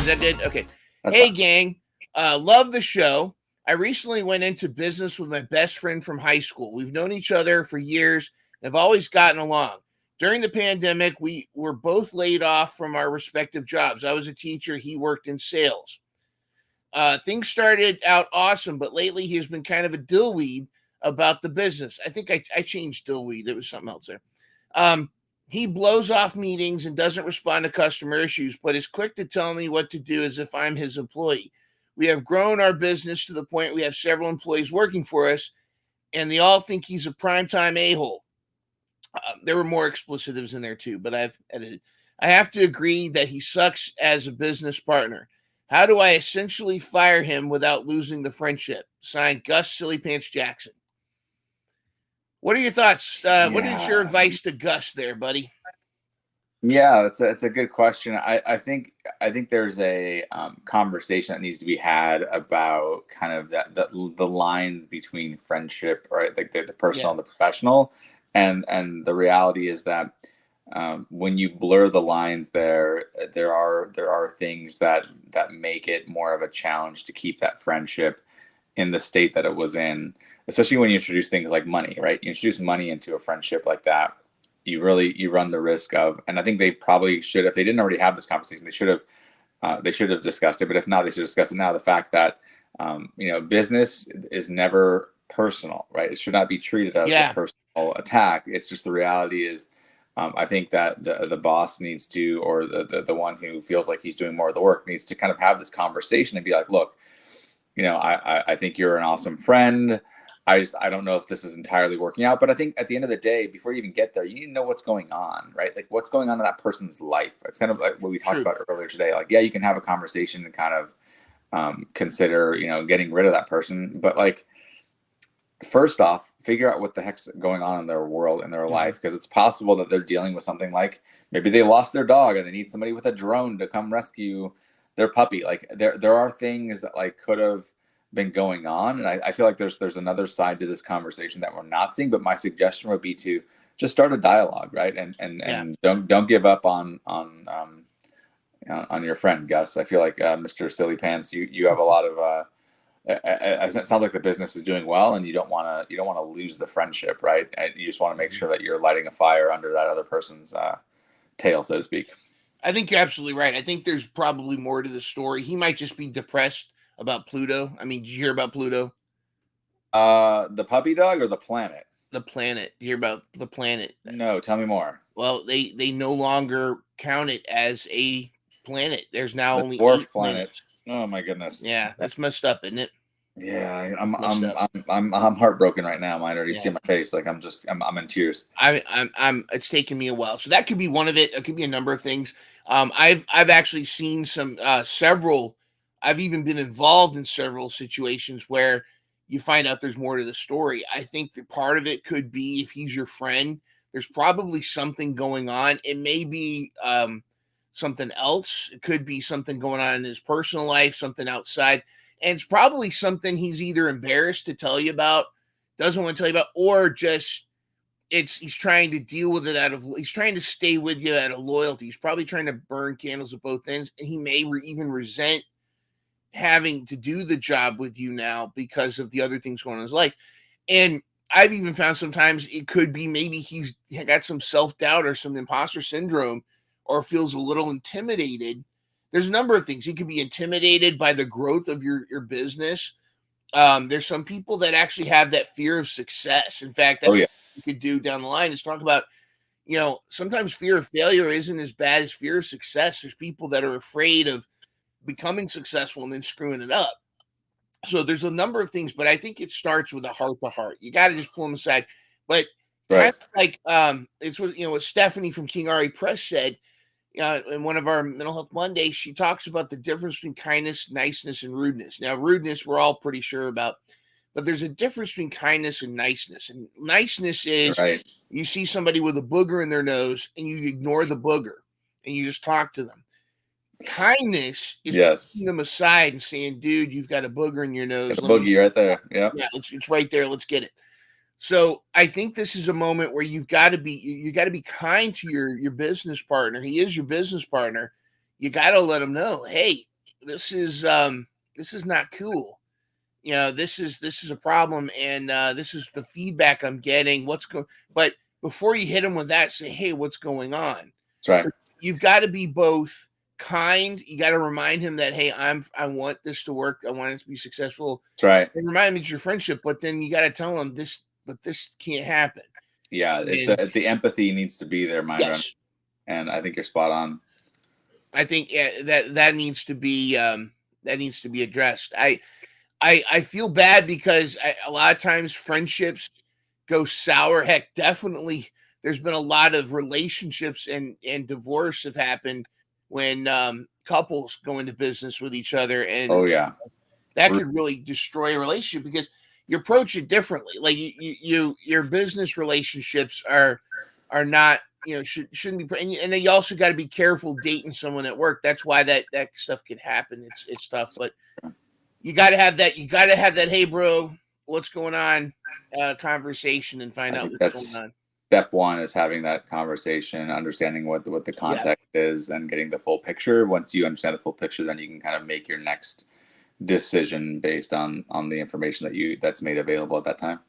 that good? Okay. That's Hey, fine. gang. Love the show. I recently went into business with my best friend from high school. We've known each other for years and have always gotten along. During the pandemic, we were both laid off from our respective jobs. I was a teacher, he worked in sales. Things started out awesome, but lately he's been kind of a dillweed about the business. I think I changed dillweed. There was something else there. Um, he blows off meetings and doesn't respond to customer issues, but is quick to tell me what to do as if I'm his employee. We have grown our business to the point we have several employees working for us, and they all think he's a primetime a-hole. There were more explicitives in there too, but I've edited. I have to agree that he sucks as a business partner. How do I essentially fire him without losing the friendship? Signed, Gus Silly Pants Jackson. What are your thoughts? What is your advice to Gus there, buddy? Yeah, it's a good question. I think there's a conversation that needs to be had about kind of the lines between friendship, right, like the personal and the professional, and the reality is that when you blur the lines there are things that make it more of a challenge to keep that friendship in the state that it was in, especially when you introduce things like money, right? You introduce money into a friendship like that, you run the risk of, and I think they probably should, if they didn't already have this conversation, they should have discussed it. But if not, they should discuss it now. The fact that business is never personal, right? It should not be treated as a personal attack. It's just the reality is, I think that the boss needs to, or the one who feels like he's doing more of the work, needs to kind of have this conversation and be like, look, I think you're an awesome friend. I don't know if this is entirely working out, but I think at the end of the day, before you even get there, you need to know what's going on, right? Like what's going on in that person's life. It's kind of like what we talked about earlier today. Like, yeah, you can have a conversation and kind of consider, getting rid of that person. But like, first off, figure out what the heck's going on in their world, in their life, because it's possible that they're dealing with something like maybe they lost their dog and they need somebody with a drone to come rescue their puppy. Like there are things that like could have been going on, and I feel like there's another side to this conversation that we're not seeing. But my suggestion would be to just start a dialogue, right? And don't give up on your friend Gus. I feel like Mr. Silly Pants, you have a lot of it sounds like the business is doing well, and you don't want to lose the friendship, right? And you just want to make sure that you're lighting a fire under that other person's tail, so to speak. I think you're absolutely right. I think there's probably more to the story. He might just be depressed about Pluto. I mean, did you hear about Pluto? The puppy dog or the planet? The planet. Did you hear about the planet? No, tell me more. Well, they no longer count it as a planet. There's now the only dwarf 8 planet. planets. Oh my goodness. Yeah, that's messed up, isn't it? Yeah, I'm heartbroken right now. I already see my face. Like I'm in tears. I'm. It's taken me a while, so that could be one of it. It could be a number of things. I've actually seen several. I've even been involved in several situations where you find out there's more to the story. I think that part of it could be, if he's your friend, there's probably something going on. It may be something else. It could be something going on in his personal life, something outside. And it's probably something he's either embarrassed to tell you about, doesn't want to tell you about, or just he's trying to deal with it he's trying to stay with you out of loyalty. He's probably trying to burn candles at both ends, and he may even resent having to do the job with you now because of the other things going on in his life. And I've even found sometimes it could be maybe he's got some self-doubt or some imposter syndrome, or feels a little intimidated. There's a number of things. He could be intimidated by the growth of your business. There's some people that actually have that fear of success. In fact, that's what you could do down the line is talk about, sometimes fear of failure isn't as bad as fear of success. There's people that are afraid of becoming successful and then screwing it up. So there's a number of things, but I think it starts with a heart to heart. You got to just pull them aside. But kind of like it's what Stephanie from King Ari Press said. In one of our Mental Health Mondays, she talks about the difference between kindness, niceness, and rudeness. Now, rudeness, we're all pretty sure about, but there's a difference between kindness and niceness. And niceness is you see somebody with a booger in their nose and you ignore the booger and you just talk to them. Kindness is putting them aside and saying, dude, you've got a booger in your nose. Got a boogie right there. Yeah. Yeah, it's right there. Let's get it. So I think this is a moment where you got to be kind to your business partner. He is your business partner. You got to let him know, hey, this is not cool. You know, this is a problem, and this is the feedback I'm getting. What's going? But before you hit him with that, say, hey, what's going on? That's right. You've got to be both kind. You got to remind him that, hey, I want this to work. I want it to be successful. That's right. And remind him it's your friendship, but then you got to tell him this, but this can't happen. Yeah, the empathy needs to be there, mind run, Yes, and I think you're spot on. I think that needs to be addressed. I feel bad because a lot of times friendships go sour. Heck, definitely, there's been a lot of relationships and divorce have happened when couples go into business with each other, and Oh yeah, that could really destroy a relationship because you approach it differently. Like your business relationships are not, you know, shouldn't be, and then you also got to be careful dating someone at work. That's why that stuff could happen. It's tough, but you got to have that. You got to have that. Hey, bro, what's going on? Conversation and find I out think what's that's going on. step one, is having that conversation, understanding what the Yeah, context is, and getting the full picture. Once you understand the full picture, then you can kind of make your next decision based on the information that's made available at that time.